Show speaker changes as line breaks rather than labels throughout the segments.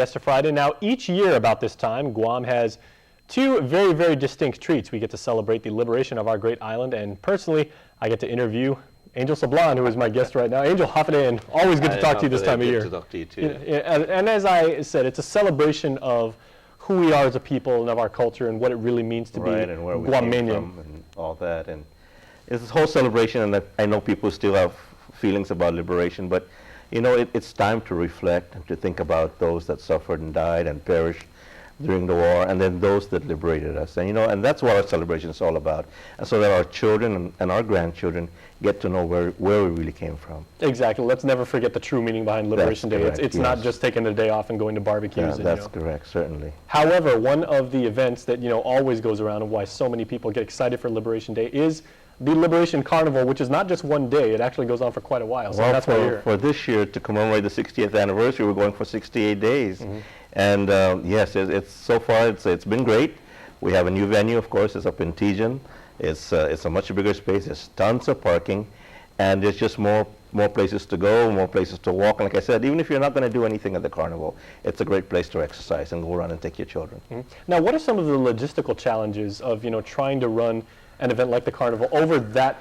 Fiesta Friday. Now, each year about this time, Guam has two very, very distinct treats. We get to celebrate the liberation of our great island, and personally, I get to interview Angel Sablan, who is my guest right now. Angel, Hafadean, always good to talk to you this time of year.
Good to talk to you too.
And as I said, it's a celebration of who we are as a people and of our culture and what it really means to be
and where we came
Guamanian.
from and all that. And it's this whole celebration, and I know people still have feelings about liberation, but you know, it's time to reflect and to think about those that suffered and died and perished during the war, and then those that liberated us. And you know, and that's what our celebration is all about. And so that our children and our grandchildren get to know where we really came from.
Exactly. Let's never forget the true meaning behind Liberation Day.
Correct,
It's not just taking the day off and going to barbecues.
Yeah, that's correct, certainly.
However, one of the events that always goes around and why so many people get excited for Liberation Day is the Liberation Carnival, which is not just one day. It actually goes on for quite a while. So
well,
that's why you're here.
For this year, to commemorate the 60th anniversary, we're going for 68 days. Mm-hmm. And yes, it's so far it's been great. We have a new venue, of course. It's up in Tijan. It's a much bigger space. There's tons of parking, and there's just more places to go, more places to walk. And like I said, even if you're not going to do anything at the carnival, it's a great place to exercise and go around and take your children.
Mm-hmm. Now, what are some of the logistical challenges of trying to run an event like the carnival over that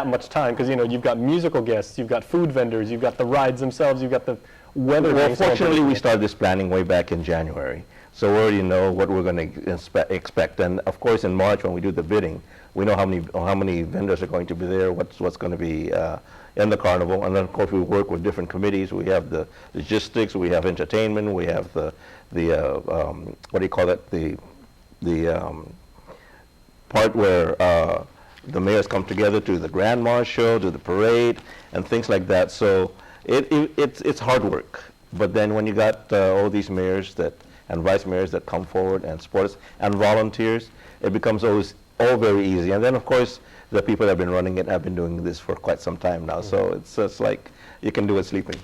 much time? Because you've got musical guests, you've got food vendors, you've got the rides themselves, you've got the weather.
Well, fortunately, we started this planning way back in January, so we already know what we're going to expect. And of course, in March when we do the bidding, we know how many vendors are going to be there, what's going to be in the carnival. And then of course we work with different committees. We have the logistics, we have entertainment, we have the what do you call it, the part where the mayors come together to the Grand Marshal, to the parade, and things like that. So it's hard work. But then when you got all these mayors and vice mayors that come forward and support us and volunteers, it becomes always all very easy. And then of course the people that have been running it have been doing this for quite some time now. Mm-hmm. So it's just like you can do it sleeping.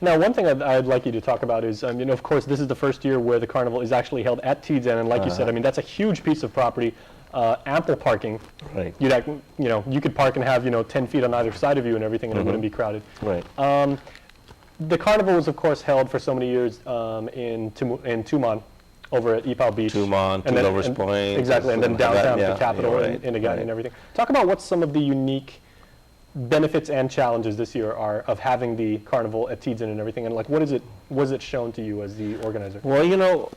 Now, one thing I'd like you to talk about is, of course, this is the first year where the carnival is actually held at Tijan, and like you said, that's a huge piece of property. Ample parking. Right. You could park and have 10 feet on either side of you and everything, and it wouldn't be crowded. Right. The carnival was, of course, held for so many years in Tumon, over at Ipao Beach. Tumon, Two Lovers Point.
Exactly, and then downtown at the Capitol and Agani and everything. Talk about what some of the unique benefits and challenges this year are of having the carnival at Tijan and everything, and what was it shown to you as the organizer? Well,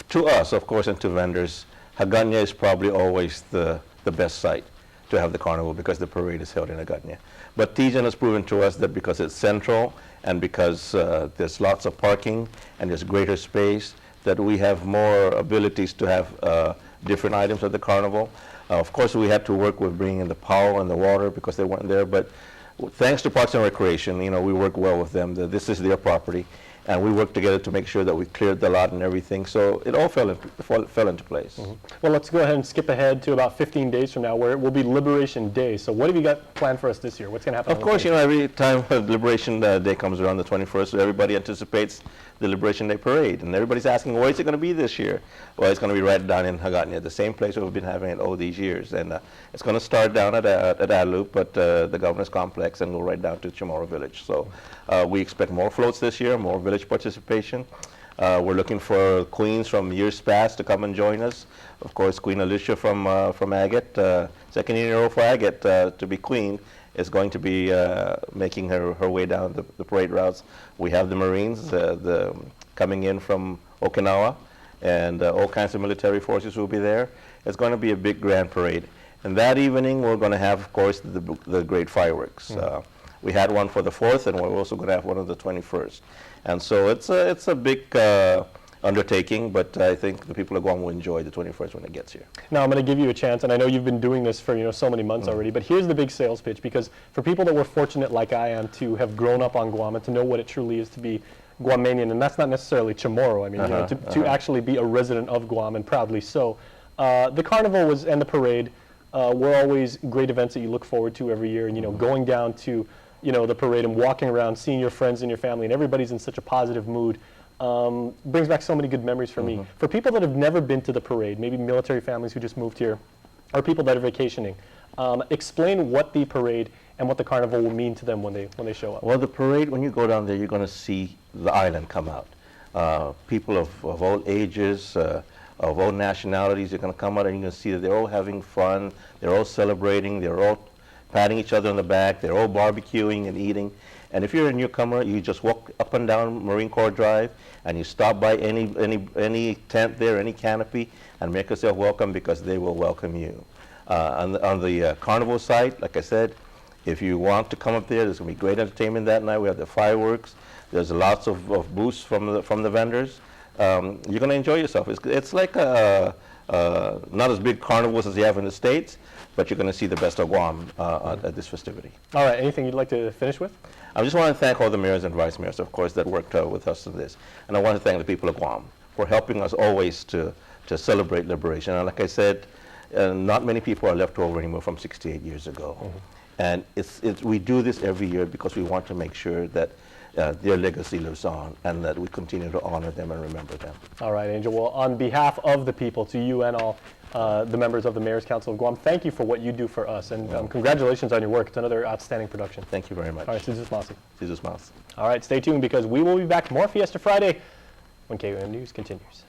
to us, of course, and to vendors, Agani is probably always the best site to have the carnival because the parade is held in Agani. But Tijan has proven to us that because it's central and because there's lots of parking and there's greater space, that we have more abilities to have different items at the carnival. Of course, we had to work with bringing in the power and the water because they weren't there, but thanks to Parks and Recreation, we work well with them. This is their property. And we worked together to make sure that we cleared the lot and everything. So it all fell into place. Mm-hmm.
Well, let's go ahead and skip ahead to about 15 days from now, where it will be Liberation Day. So what have you got planned for us this year? What's going to happen?
Of course, every time Liberation Day comes around the 21st, so everybody anticipates the Liberation Day parade. And everybody's asking, where is it going to be this year? Well, it's going to be right down in Hagatni, the same place where we've been having it all these years. And it's going to start down at Adelup, at the Governor's Complex, and go right down to Chamorro Village. So we expect more floats this year, more village participation. We're looking for queens from years past to come and join us. Of course, Queen Alicia from Agate, second year in a row for Agate to be queen, is going to be making her way down the parade routes. We have the Marines coming in from Okinawa, and all kinds of military forces will be there. It's going to be a big grand parade. And that evening, we're going to have, of course, the great fireworks. Mm-hmm. We had one for the 4th, and we're also going to have one on the 21st. And so it's a big undertaking, but I think the people of Guam will enjoy the 21st when it gets here.
Now, I'm going to give you a chance, and I know you've been doing this for so many months already, but here's the big sales pitch, because for people that were fortunate like I am to have grown up on Guam and to know what it truly is to be Guamanian, and that's not necessarily Chamorro, to actually be a resident of Guam, and proudly so. The carnival and the parade were always great events that you look forward to every year, and going down to the parade and walking around, seeing your friends and your family, and everybody's in such a positive mood, brings back so many good memories for me. For people that have never been to the parade, maybe military families who just moved here, or people that are vacationing, explain what the parade and what the carnival will mean to them when they show up.
Well, the parade, when you go down there, you're going to see the island come out. People of all ages, of all nationalities are going to come out, and you're going to see that they're all having fun, they're all celebrating, they're all patting each other on the back, they're all barbecuing and eating. And if you're a newcomer, you just walk up and down Marine Corps Drive, and you stop by any tent there, any canopy, and make yourself welcome, because they will welcome you. On the carnival site, like I said, if you want to come up there, there's going to be great entertainment that night. We have the fireworks. There's lots of booths from the vendors. You're going to enjoy yourself. It's like not as big carnivals as you have in the States, but you're going to see the best of Guam at this festivity.
All right, anything you'd like to finish with?
I just want to thank all the mayors and vice mayors, of course, that worked with us in this. And I want to thank the people of Guam for helping us always to celebrate liberation. And like I said, not many people are left over anymore from 68 years ago. And we do this every year because we want to make sure that their legacy lives on, and that we continue to honor them and remember them.
All right, Angel. Well, on behalf of the people, to you and all the members of the Mayor's Council of Guam, thank you for what you do for us, and congratulations on your work. It's another outstanding production.
Thank you very much.
All right, Jesus Masi.
Jesus Mas.
All right, stay tuned, because we will be back more Fiesta Friday when KUM News continues.